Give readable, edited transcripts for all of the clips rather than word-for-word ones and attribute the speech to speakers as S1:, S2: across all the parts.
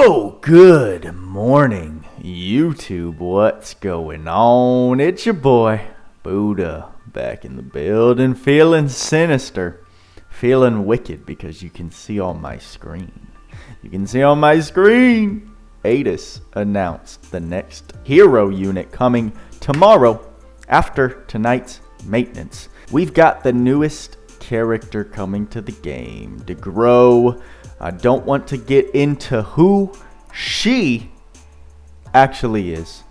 S1: Whoa, good morning, YouTube. What's going on? It's your boy, Buddha, back in the building, feeling sinister, feeling wicked because you can see on my screen. Adis announced the next hero unit coming tomorrow after tonight's maintenance. We've got the newest character coming to the game, Degrogue. I don't want to get into who she actually is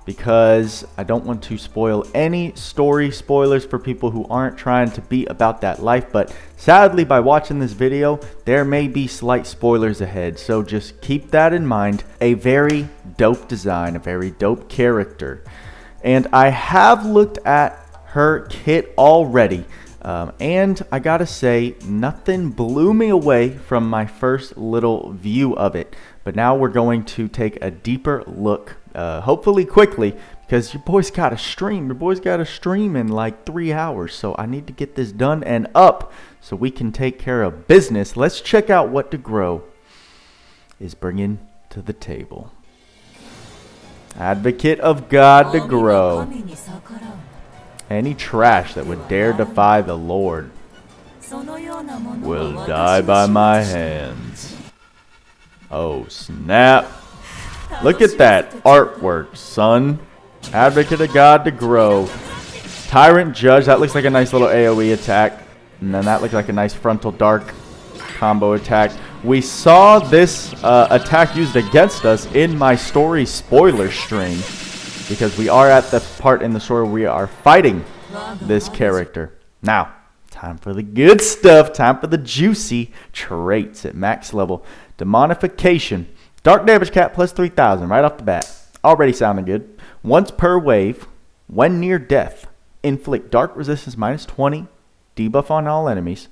S1: because I don't want to spoil any story spoilers for people who aren't trying to be about that life. But sadly, by watching this video, there may be slight spoilers ahead. So just keep that in mind. A very dope design, a very dope character. And I have looked at her kit already. And I gotta say, nothing blew me away from my first little view of it. But now we're going to take a deeper look, hopefully quickly, because your boy's got to stream. Your boy's got to stream in like 3 hours. So I need to get this done and up so we can take care of business. Let's check out what Degrogue is bringing to the table. Advocate of God Degrogue. Any trash that would dare defy the Lord will die by my hands. Oh, snap. Look at that artwork, son. Advocate of God Degrogue. Tyrant Judge. That looks like a nice little AoE attack. And then that looks like a nice frontal dark combo attack. We saw this attack used against us in my story spoiler stream, because we are at the part in the story where we are fighting this character. Now, time for the good stuff. Time for the juicy traits at max level. Demonification. Dark damage cap plus 3,000 right off the bat. Already sounding good. Once per wave, when near death, inflict dark resistance minus 20, debuff on all enemies,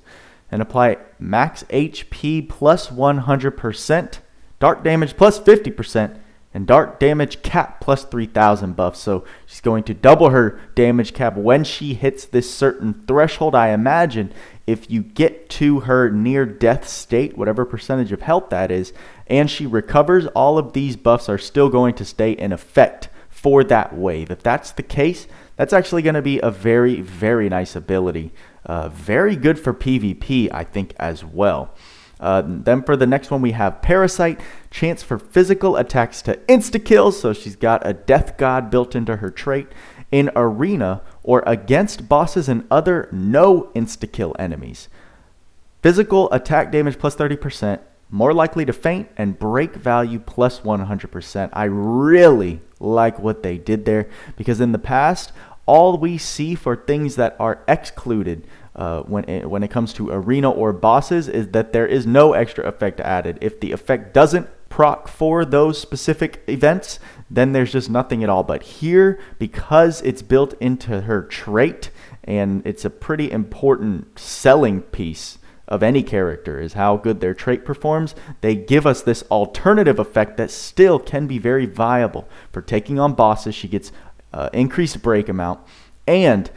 S1: and apply max HP plus 100%, dark damage plus 50%, and dark damage cap plus 3,000 buffs. So she's going to double her damage cap when she hits this certain threshold. I imagine if you get to her near death state, whatever percentage of health that is, and she recovers, all of these buffs are still going to stay in effect for that wave. If that's the case, that's actually going to be a very, very nice ability. Very good for PvP, I think, as well. Then for the next one, we have Parasite. Chance for physical attacks to insta-kills. So she's got a Death God built into her trait. In Arena or against bosses and other no insta-kill enemies. Physical attack damage plus 30%. More likely to faint, and break value plus 100%. I really like what they did there, because in the past, all we see for things that are excluded when it comes to arena or bosses is that there is no extra effect added. If the effect doesn't proc for those specific events, then there's just nothing at all. But here, because it's built into her trait, and it's a pretty important selling piece of any character is how good their trait performs, they give us this alternative effect that still can be very viable for taking on bosses. She gets increased break amount and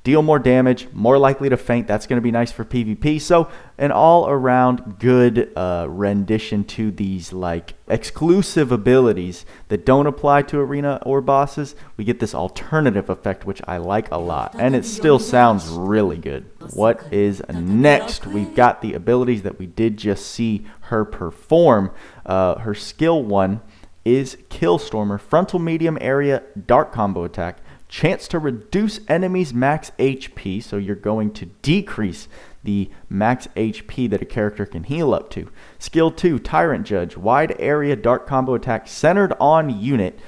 S1: deal more damage, more likely to faint. That's going to be nice for PvP. So an all-around good rendition to these like exclusive abilities that don't apply to arena or bosses. We get this alternative effect, which I like a lot, and it still sounds really good. What is next? We've got the abilities that we did just see her perform. Her skill 1 is Killstormer, frontal medium area dark combo attack. Chance to reduce enemies' max HP, so you're going to decrease the max HP that a character can heal up to. Skill 2, Tyrant Judge, wide area dark combo attack centered on unit.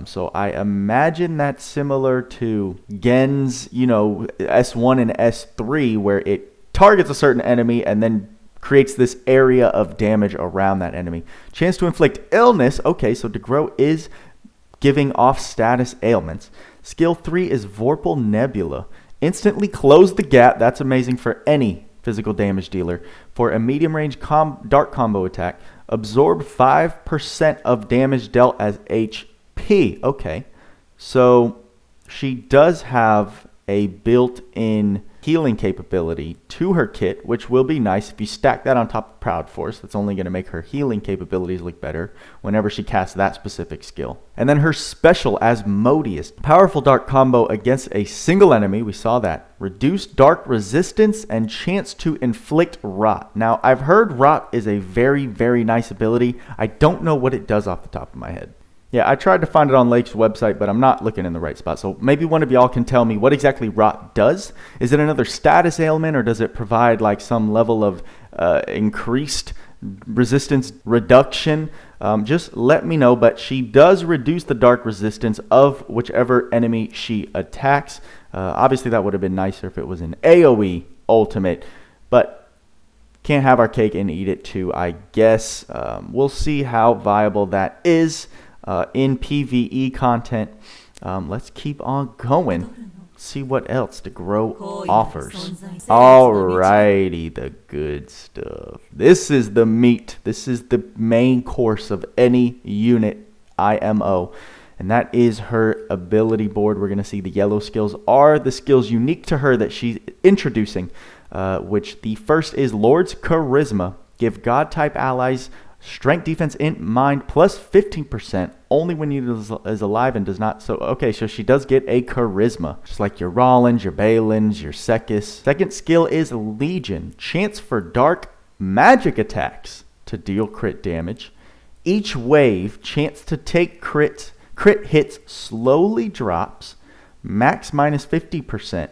S1: So I imagine that's similar to Gen's, S1 and S3, where it targets a certain enemy and then creates this area of damage around that enemy. Chance to inflict illness. Okay, so Degrogue is giving off status ailments. Skill 3 is Vorpal Nebula. Instantly close the gap. That's amazing for any physical damage dealer. For a medium range dark combo attack, absorb 5% of damage dealt as HP. Okay, so she does have a built-in healing capability to her kit, which will be nice. If you stack that on top of Proud Force, that's only going to make her healing capabilities look better whenever she casts that specific skill. And then her special, Asmodeus. Powerful dark combo against a single enemy. We saw that. Reduced dark resistance and chance to inflict rot. Now, I've heard rot is a very, very nice ability. I don't know what it does off the top of my head. Yeah, I tried to find it on Lake's website, but I'm not looking in the right spot. So maybe one of y'all can tell me what exactly rot does. Is it another status ailment, or does it provide like some level of increased resistance reduction? Just let me know. But she does reduce the dark resistance of whichever enemy she attacks. Obviously, that would have been nicer if it was an AoE ultimate, but can't have our cake and eat it too, I guess. We'll see how viable that is. In PvE content. Let's keep on going. See what else Degrogue offers. Alrighty, the good stuff. This is the meat. This is the main course of any unit IMO. And that is her ability board. We're going to see the yellow skills are the skills unique to her that she's introducing. Which the first is Lord's Charisma. Give God-type allies strength, defense, int, mind, plus 15% only when he is alive and does not. So, okay, so she does get a charisma, just like your Rollins, your Balins, your Sekis. Second skill is Legion. Chance for dark magic attacks to deal crit damage. Each wave, chance to take crit hits slowly drops, max minus 50%.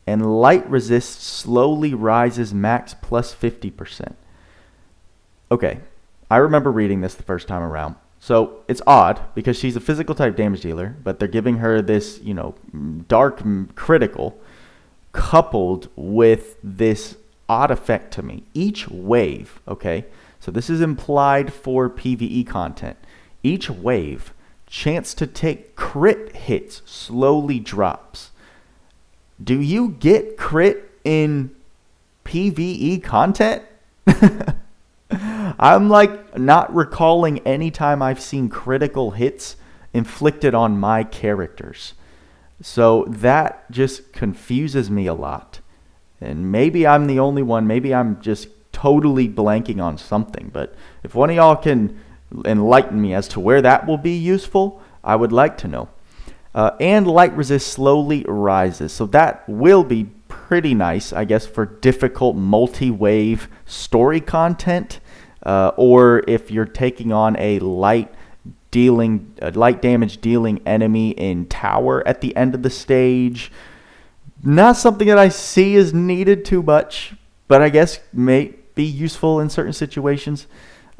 S1: And light resist slowly rises, max plus 50%. Okay, I remember reading this the first time around. So it's odd because she's a physical type damage dealer, but they're giving her this, dark critical coupled with this odd effect to me. Each wave, okay, so this is implied for PvE content. Each wave, chance to take crit hits slowly drops. Do you get crit in PvE content? I'm like not recalling any time I've seen critical hits inflicted on my characters. So that just confuses me a lot. And maybe I'm the only one. Maybe I'm just totally blanking on something. But if one of y'all can enlighten me as to where that will be useful, I would like to know. And light resist slowly rises. So that will be pretty nice, I guess, for difficult multi-wave story content. Or if you're taking on a light damage dealing enemy in tower at the end of the stage. Not something that I see is needed too much, but I guess may be useful in certain situations.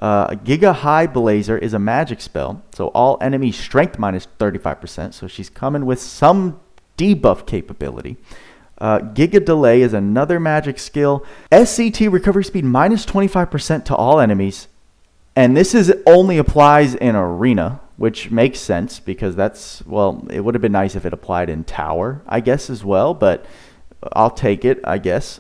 S1: Giga High Blazer is a magic spell, so all enemy strength minus 35%, so she's coming with some debuff capability. Giga Delay is another magic skill. SCT recovery speed minus 25% to all enemies. And this only applies in arena, which makes sense because it would have been nice if it applied in tower, I guess, as well. But I'll take it, I guess.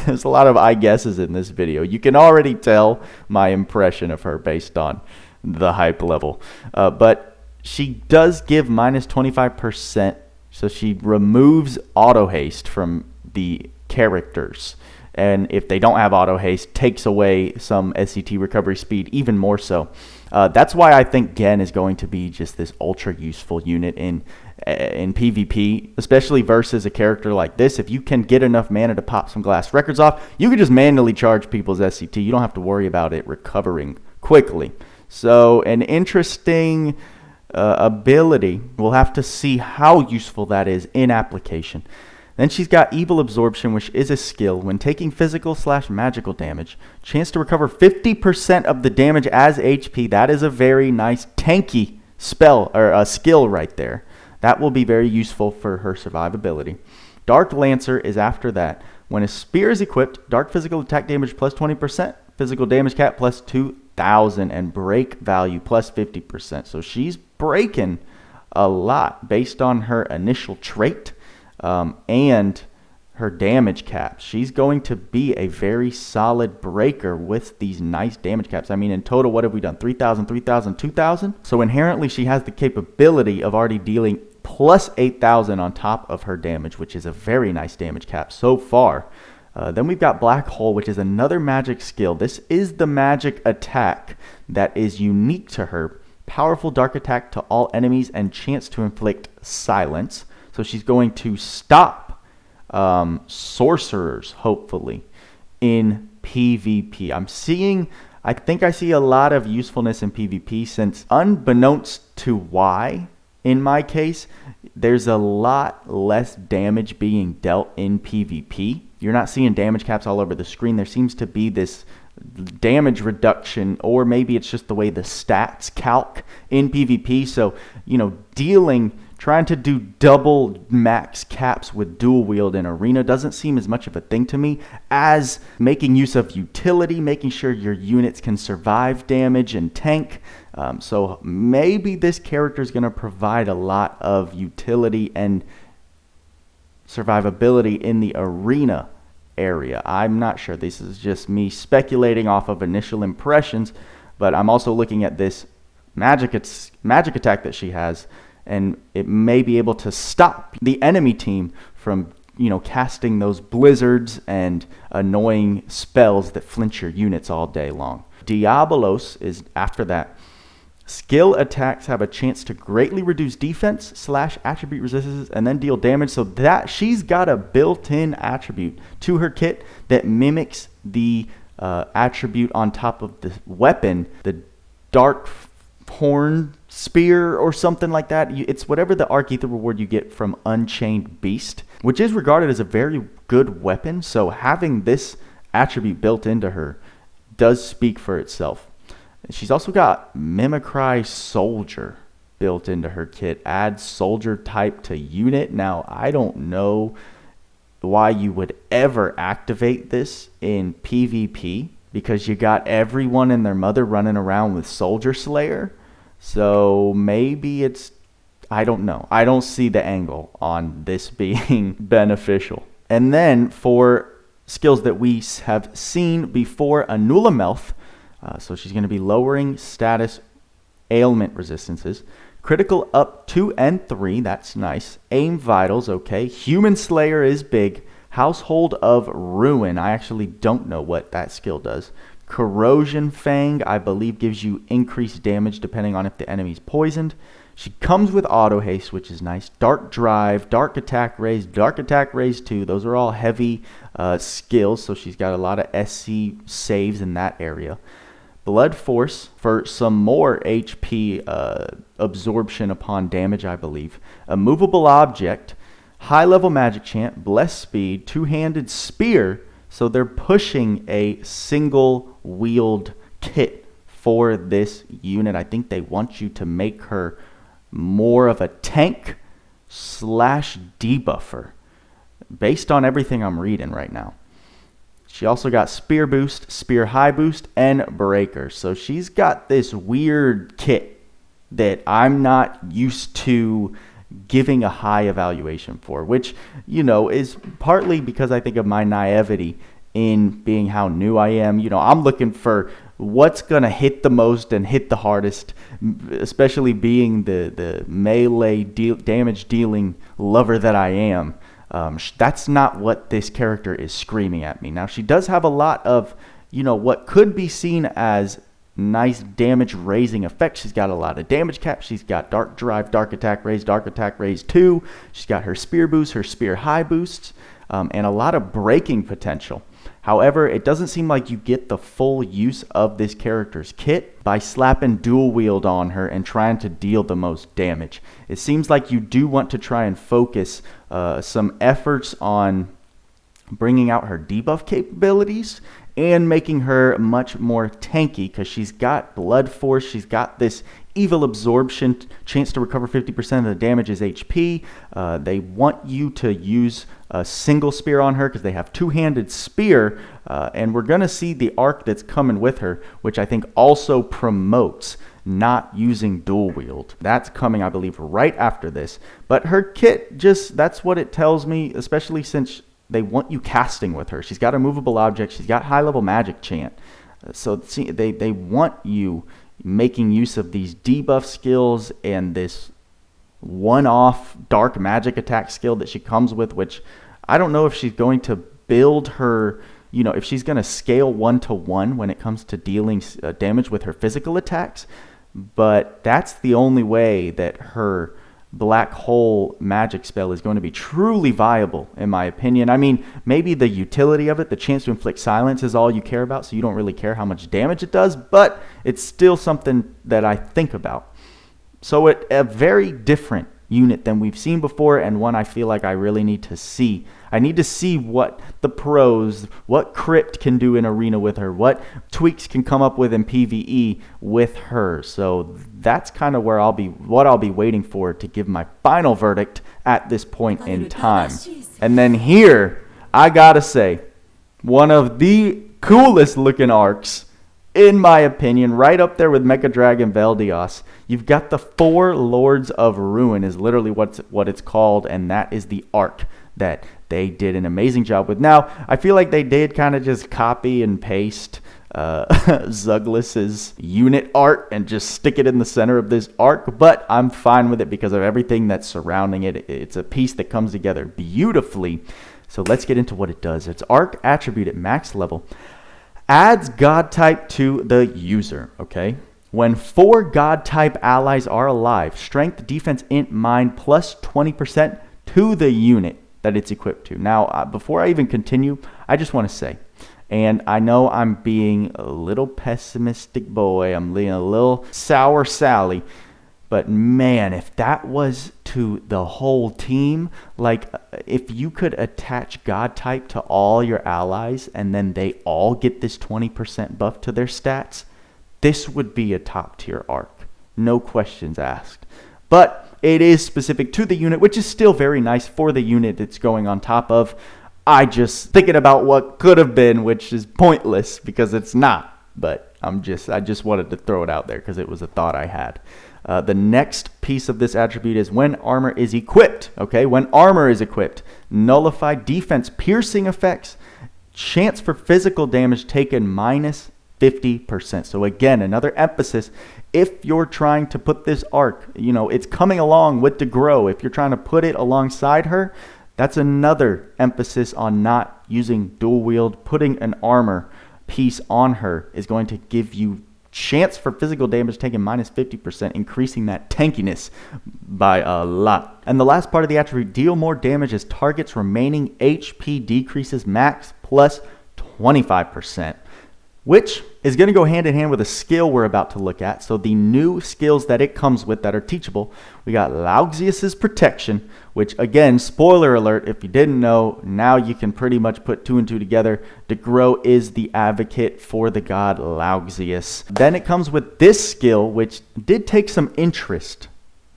S1: There's a lot of I guesses in this video. You can already tell my impression of her based on the hype level. But she does give minus 25%. So she removes auto haste from the characters. And if they don't have auto haste, takes away some SCT recovery speed even more so. That's why I think Gen is going to be just this ultra useful unit in PvP, especially versus a character like this. If you can get enough mana to pop some glass records off, you can just manually charge people's SCT. You don't have to worry about it recovering quickly. So an interesting ability. We'll have to see how useful that is in application. Then she's got Evil Absorption, which is a skill. When taking physical/magical damage, chance to recover 50% of the damage as HP. That is a very nice tanky spell or a skill right there. That will be very useful for her survivability. Dark Lancer is after that. When a spear is equipped, dark physical attack damage plus 20%, physical damage cap plus 2,000, and break value plus 50%. So she's breaking a lot based on her initial trait and her damage caps. She's going to be a very solid breaker with these nice damage caps. I mean, in total, what have we done? 3,000, 3,000, 2,000? So inherently, she has the capability of already dealing plus 8,000 on top of her damage, which is a very nice damage cap so far. Then we've got Black Hole, which is another magic skill. This is the magic attack that is unique to her. Powerful dark attack to all enemies and chance to inflict silence. So she's going to stop sorcerers, hopefully, in PvP. I think I see a lot of usefulness in PvP, since unbeknownst to why, in my case, there's a lot less damage being dealt in PvP. You're not seeing damage caps all over the screen. There seems to be this damage reduction, or maybe it's just the way the stats calc in PvP. So, trying to do double max caps with dual wield in arena doesn't seem as much of a thing to me as making use of utility, making sure your units can survive damage and tank. So maybe this character is going to provide a lot of utility and survivability in the arena area. I'm not sure. This is just me speculating off of initial impressions, but I'm also looking at this magic attack that she has, and it may be able to stop the enemy team from, casting those blizzards and annoying spells that flinch your units all day long. Diabolos is after that. Skill attacks have a chance to greatly reduce defense / attribute resistances and then deal damage. So that she's got a built-in attribute to her kit that mimics the attribute on top of the weapon, the dark horn spear or something like that. It's whatever the Arc Ether reward you get from Unchained Beast, which is regarded as a very good weapon. So having this attribute built into her does speak for itself. She's also got Mimicry Soldier built into her kit. Add soldier type to unit. Now, I don't know why you would ever activate this in PvP, because you got everyone and their mother running around with Soldier Slayer. So maybe I don't know. I don't see the angle on this being beneficial. And then for skills that we have seen before, Anulamelth. So she's going to be lowering status ailment resistances. Critical up 2 and 3. That's nice. Aim vitals. Okay. Human Slayer is big. Household of Ruin. I actually don't know what that skill does. Corrosion Fang, I believe, gives you increased damage depending on if the enemy's poisoned. She comes with Auto Haste, which is nice. Dark Drive, Dark Attack Raise 2. Those are all heavy skills, so she's got a lot of SC saves in that area. Blood Force for some more HP absorption upon damage, I believe. A movable object, high level magic chant, blessed speed, two-handed spear. So they're pushing a single wield kit for this unit. I think they want you to make her more of a tank / debuffer based on everything I'm reading right now. She also got Spear Boost, Spear High Boost, and Breaker. So she's got this weird kit that I'm not used to giving a high evaluation for, which, is partly because I think of my naivety in being how new I am. I'm looking for what's going to hit the most and hit the hardest, especially being the melee damage dealing lover that I am. That's not what this character is screaming at me. Now, she does have a lot of, what could be seen as nice damage raising effects. She's got a lot of damage cap. She's got Dark Drive, Dark Attack Raise 2. She's got her Spear Boost, her Spear High Boosts, and a lot of breaking potential. However, it doesn't seem like you get the full use of this character's kit by slapping dual wield on her and trying to deal the most damage. It seems like you do want to try and focus some efforts on bringing out her debuff capabilities and making her much more tanky, because she's got Blood Force, she's got this Evil Absorption, chance to recover 50% of the damage is HP. They want you to use a single spear on her because they have two-handed spear, and we're going to see the arc that's coming with her, which I think also promotes not using dual wield. That's coming, I believe, right after this. But her kit, that's what it tells me, especially since they want you casting with her. She's got a movable object. She's got high-level magic chant. So they want you making use of these debuff skills and this one-off dark magic attack skill that she comes with, which I don't know if she's going to build her, if she's going to scale 1-to-1 when it comes to dealing damage with her physical attacks, but that's the only way that her black hole magic spell is going to be truly viable, in my opinion. I mean, maybe the utility of it, the chance to inflict silence, is all you care about, so you don't really care how much damage it does, but it's still something that I think about. So it's a very different unit than we've seen before, and one I feel like I really need to see. I need to see what the pros, what Crypt can do in Arena with her, what tweaks can come up with in PvE with her. So that's kind of where what I'll be waiting for to give my final verdict at this point in time. And then here, I gotta say, one of the coolest looking arcs, in my opinion, right up there with Mecha Dragon Veldios. You've got the 4 Lords of Ruin is literally what it's called, and that is the arc that they did an amazing job with. Now, I feel like they did kind of just copy and paste Zuglis's unit art and just stick it in the center of this arc, but I'm fine with it because of everything that's surrounding it. It's a piece that comes together beautifully. So let's get into what it does. Its arc attribute at max level adds God type to the user, okay? When 4 God type allies are alive, strength, defense, int, mind, plus 20% to the unit that it's equipped to. Now, before I even continue, I just want to say, and I know I'm being a little pessimistic boy, I'm being a little sour Sally, but man, if that was to the whole team, like if you could attach God type to all your allies and then they all get this 20% buff to their stats, this would be a top tier arc. No questions asked. But it is specific to the unit, which is still very nice for the unit it's going on top of. I just thinking about what could have been, which is pointless because it's not. But I just wanted to throw it out there because it was a thought I had. The next piece of this attribute is when armor is equipped. Okay, when armor is equipped, nullify defense piercing effects, chance for physical damage taken minus 50%. So again, another emphasis. If you're trying to put this arc, it's coming along with Degrogue. If you're trying to put it alongside her, that's another emphasis on not using dual wield. Putting an armor piece on her is going to give you chance for physical damage taken minus 50%, increasing that tankiness by a lot. And the last part of the attribute, deal more damage as target's remaining HP decreases max plus 25%. Which is going to go hand in hand with a skill we're about to look at. So the new skills that it comes with that are teachable, we got Lauxius's Protection, which again, spoiler alert, if you didn't know, now you can pretty much put 2 and 2 together. Degrogue is the advocate for the god Lauxius. Then it comes with this skill, which did take some interest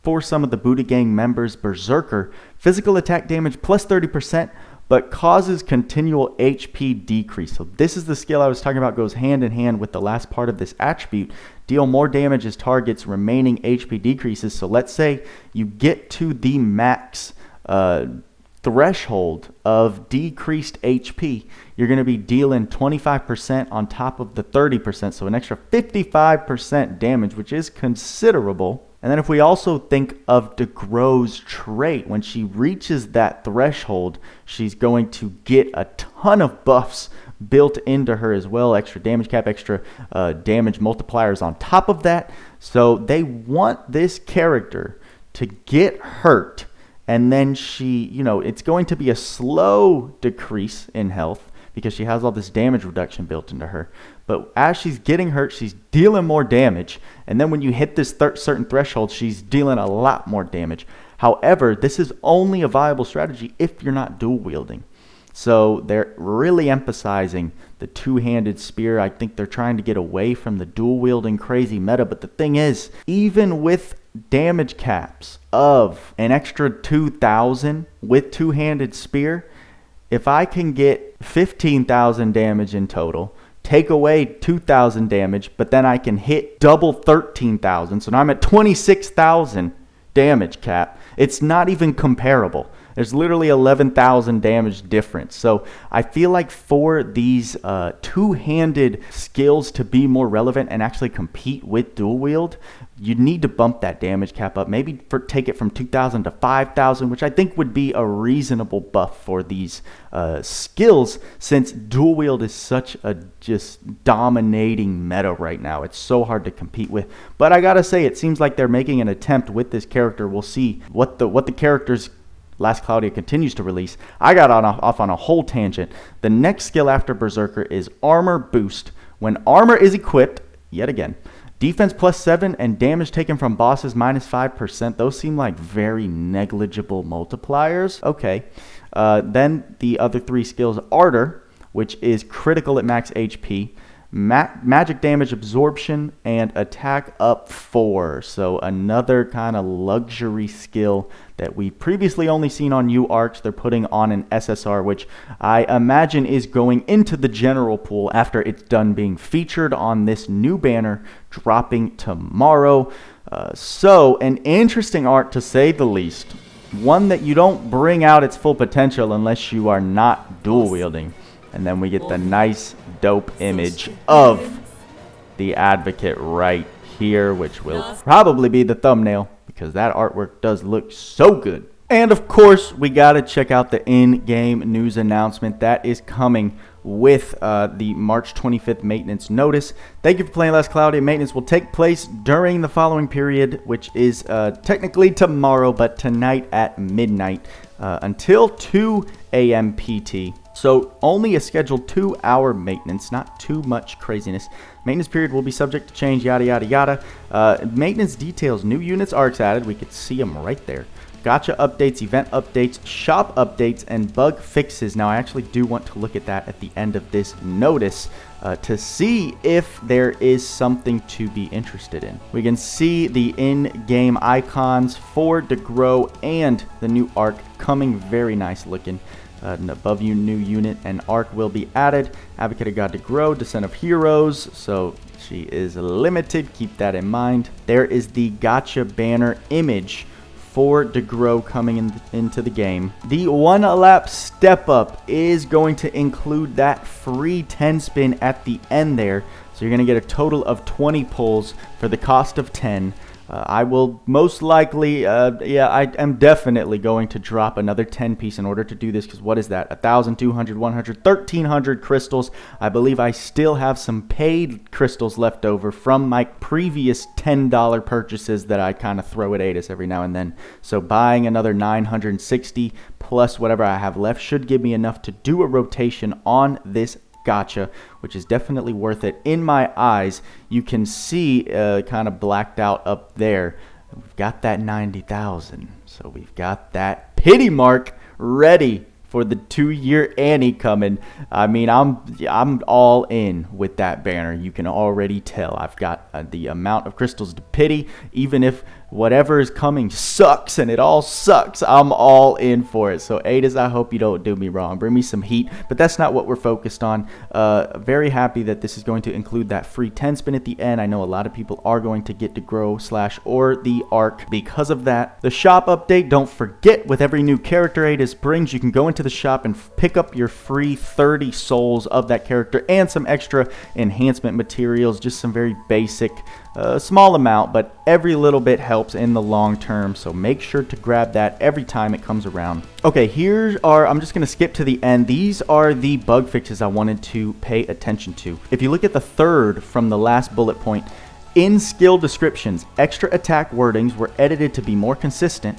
S1: for some of the Buddha Gang members, Berserker, physical attack damage plus 30%, but causes continual HP decrease. So this is the skill I was talking about, goes hand in hand with the last part of this attribute. Deal more damage as target's remaining HP decreases. So let's say you get to the max threshold of decreased HP, you're going to be dealing 25% on top of the 30%, so an extra 55% damage, which is considerable. And then if we also think of Degrogue's trait, when she reaches that threshold, she's going to get a ton of buffs built into her as well, extra damage cap, extra damage multipliers on top of that. So they want this character to get hurt, and then she, it's going to be a slow decrease in health because she has all this damage reduction built into her. But as she's getting hurt, she's dealing more damage. And then when you hit this certain threshold, she's dealing a lot more damage. However, this is only a viable strategy if you're not dual wielding. So they're really emphasizing the two-handed spear. I think they're trying to get away from the dual wielding crazy meta. But the thing is, even with damage caps of an extra 2,000 with two-handed spear, if I can get 15,000 damage in total, take away 2,000 damage, but then I can hit double 13,000. So now I'm at 26,000 damage cap. It's not even comparable. There's literally 11,000 damage difference. So I feel like for these two-handed skills to be more relevant and actually compete with dual wield, you need to bump that damage cap up. Maybe take it from 2,000 to 5,000, which I think would be a reasonable buff for these skills, since dual wield is such a just dominating meta right now. It's so hard to compete with. But I gotta say, it seems like they're making an attempt with this character. We'll see what the characters Last Cloudia continues to release. I got off on a whole tangent. The next skill after Berserker is Armor Boost. When armor is equipped, yet again, defense +7 and damage taken from bosses -5%. Those seem like very negligible multipliers. Okay. Then the other three skills, Ardor, which is critical at max HP, magic damage absorption, and attack up 4. So another kind of luxury skill that we previously only seen on U-Arcs. They're putting on an SSR, which I imagine is going into the general pool after it's done being featured on this new banner dropping tomorrow. So an interesting art to say the least. One that you don't bring out its full potential unless you are not dual wielding. And then we get the nice, dope image of the Advocate right here, which will probably be the thumbnail because that artwork does look so good. And of course, we got to check out the in-game news announcement that is coming with the March 25th maintenance notice. Thank you for playing Last Cloudia. Maintenance will take place during the following period, which is technically tomorrow, but tonight at midnight until 2 a.m. PT. So only a scheduled 2-hour maintenance, not too much craziness. Maintenance period will be subject to change, yada, yada, yada. Maintenance details, new units are added. We could see them right there. Gacha updates, event updates, shop updates, and bug fixes. Now, I actually do want to look at that at the end of this notice to see if there is something to be interested in. We can see the in-game icons for Degrogue and the new arc coming very nice looking. An above you new unit and arc will be added. Advocate of God Degrogue, Descent of Heroes, so she is limited, keep that in mind. There is the gacha banner image for Degrogue coming into the game. The 1-lap step up is going to include that free 10 spin at the end there, so you're going to get a total of 20 pulls for the cost of 10. I will most likely, I am definitely going to drop another 10 piece in order to do this, because what is that? 1,200, 100, 1,300 crystals. I believe I still have some paid crystals left over from my previous $10 purchases that I kind of throw at Adis every now and then. So buying another 960 plus whatever I have left should give me enough to do a rotation on this gacha, which is definitely worth it in my eyes. You can see kind of blacked out up there. We've got that 90,000, so we've got that pity mark ready for the 2-year Annie coming. I mean, I'm all in with that banner. You can already tell I've got the amount of crystals to pity. Even if whatever is coming sucks and it all sucks, I'm all in for it. So Adis, I hope you don't do me wrong. Bring me some heat, but that's not what we're focused on. Very happy that this is going to include that free 10 spin at the end. I know a lot of people are going to get Degrogue / or the arc because of that. The shop update, don't forget, with every new character Adis brings, you can go into the shop and pick up your free 30 souls of that character and some extra enhancement materials, just some very basic small amount, but every little bit helps in the long term, so make sure to grab that every time it comes around. Okay, I'm just going to skip to the end. These are the bug fixes I wanted to pay attention to. If you look at the third from the last bullet point, in skill descriptions, extra attack wordings were edited to be more consistent.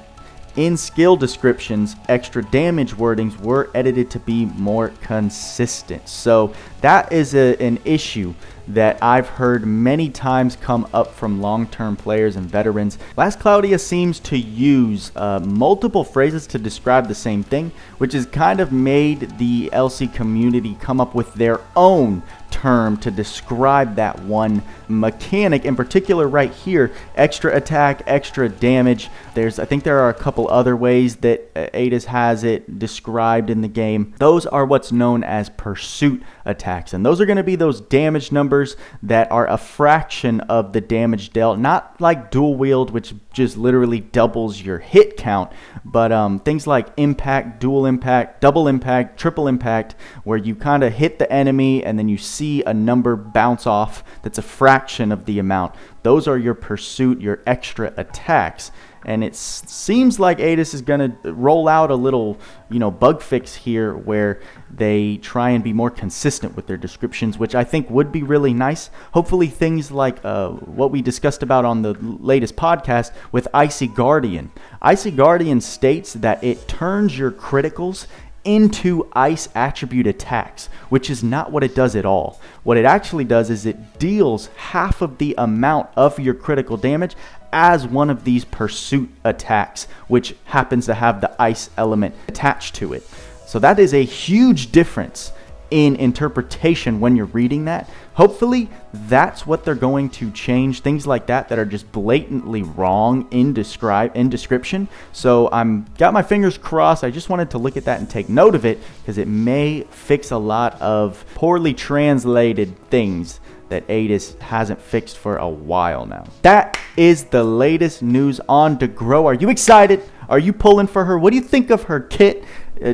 S1: In skill descriptions, extra damage wordings were edited to be more consistent. So that is an issue that I've heard many times come up from long-term players and veterans. Last Cloudia seems to use multiple phrases to describe the same thing, which has kind of made the LC community come up with their own term to describe that one mechanic. In particular right here, extra attack, extra damage. I think there are a couple other ways that Adis has it described in the game. Those are what's known as pursuit attacks, and those are going to be those damage numbers numbers that are a fraction of the damage dealt. Not like dual wield, which just literally doubles your hit count, but things like impact, dual impact, double impact, triple impact, where you kind of hit the enemy and then you see a number bounce off that's a fraction of the amount. Those are your pursuit, your extra attacks. And it seems like Eidos is going to roll out a little, bug fix here where they try and be more consistent with their descriptions, which I think would be really nice. Hopefully things like what we discussed about on the latest podcast with Icy Guardian. Icy Guardian states that it turns your criticals into ice attribute attacks, which is not what it does at all. What it actually does is it deals half of the amount of your critical damage as one of these pursuit attacks, which happens to have the ice element attached to it. So that is a huge difference in interpretation when you're reading that. Hopefully that's what they're going to change, things like that are just blatantly wrong in description. So I'm got my fingers crossed. I just wanted to look at that and take note of it, because it may fix a lot of poorly translated things that Eidos hasn't fixed for a while now. That is the latest news on Degrogue. Are you excited? Are you pulling for her? What do you think of her kit?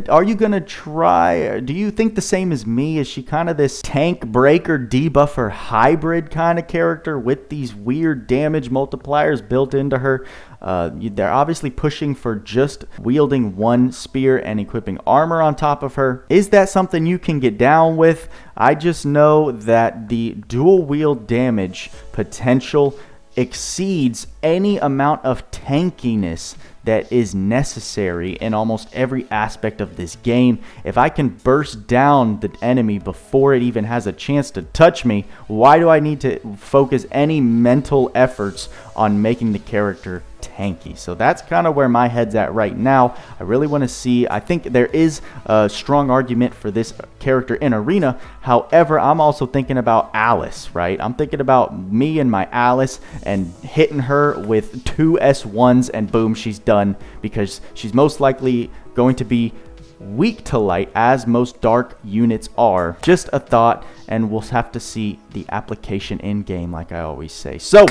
S1: Are you going to try? Do you think the same as me? Is she kind of this tank breaker debuffer hybrid kind of character with these weird damage multipliers built into her? They're obviously pushing for just wielding one spear and equipping armor on top of her. Is that something you can get down with? I just know that the dual wield damage potential exceeds any amount of tankiness that is necessary in almost every aspect of this game. If I can burst down the enemy before it even has a chance to touch me, why do I need to focus any mental efforts on making the character tanky? So that's kind of where my head's at right now. I really want to see, I think there is a strong argument for this character in Arena. However, I'm also thinking about Alice, right? I'm thinking about me and my Alice and hitting her with 2 S1s and boom, she's done, because she's most likely going to be weak to light, as most dark units are. Just a thought, and we'll have to see the application in game, like I always say. So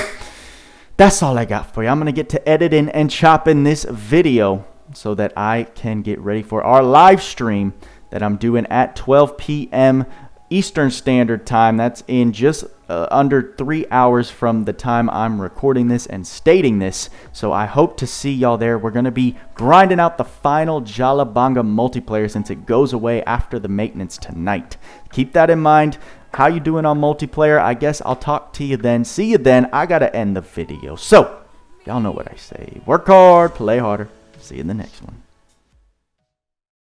S1: that's all I got for you. I'm going to get to editing and chopping this video so that I can get ready for our live stream that I'm doing at 12 p.m. Eastern Standard Time. That's in just under 3 hours from the time I'm recording this and stating this. So I hope to see y'all there. We're going to be grinding out the final Jalabanga multiplayer since it goes away after the maintenance tonight. Keep that in mind. How you doing on multiplayer? I guess I'll talk to you then. See you then. I got to end the video. So, y'all know what I say. Work hard, play harder. See you in the next one.